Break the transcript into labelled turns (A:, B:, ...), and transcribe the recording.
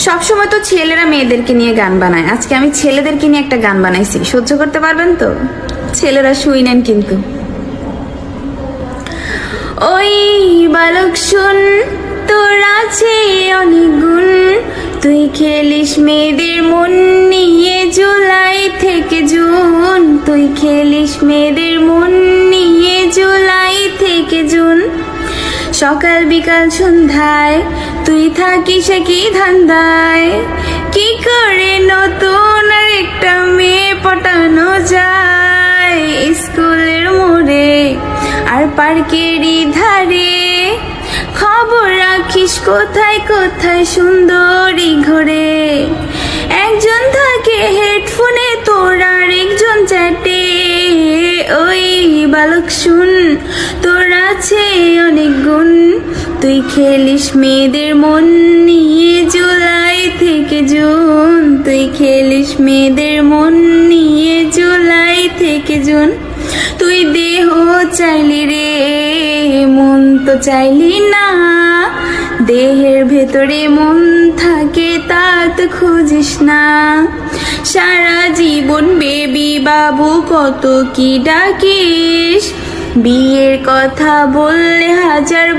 A: সবসময় তো ছেলেরা মেয়েদেরকে নিয়ে গান বানায়, আজকে আমি ছেলেদেরকে নিয়ে একটা গান বানাইছি, সহ্য করতে পারবেন তো? ছেলেরা শুই নেন কিন্তু। ওই বালক শুন, তোর আছে অনেক গুণ, তুই খেলিস মেয়েদের মন নিয়ে জুলাই থেকে জুন, তুই খেলিস মেয়েদের মন নিয়ে জুলাই থেকে জুন। সকাল বিকাল সন্ধ্যায় তুই থাকিস কি ধান্দায়, কি করে নতুন আর একটা মেয়ে পটানো যায়? স্কুলের মোড়ে আর পার্কেরই ধারে খবর রাখিস কোথায় কোথায় সুন্দরী ঘরে। একজন থাকে হেডফোনে, তোর আর একজন চ্যাটে। ওই বালক শুন, তোর আছে অনেক গুণ, তুই খেলিস মেয়েদের মন নিয়ে জুলাই থেকে জুন, তুই খেলিস মেয়েদের মন নিয়ে জুলাই থেকে জুন। তুই দেহ চাইলি রে, মন তো চাইলি না, দেহের ভেতরে মন থাকে তা তো খুঁজিস না। সারা জীবন বেবি বাবু কত কি ডাকিস, বিয়ের কথা বললে হাজার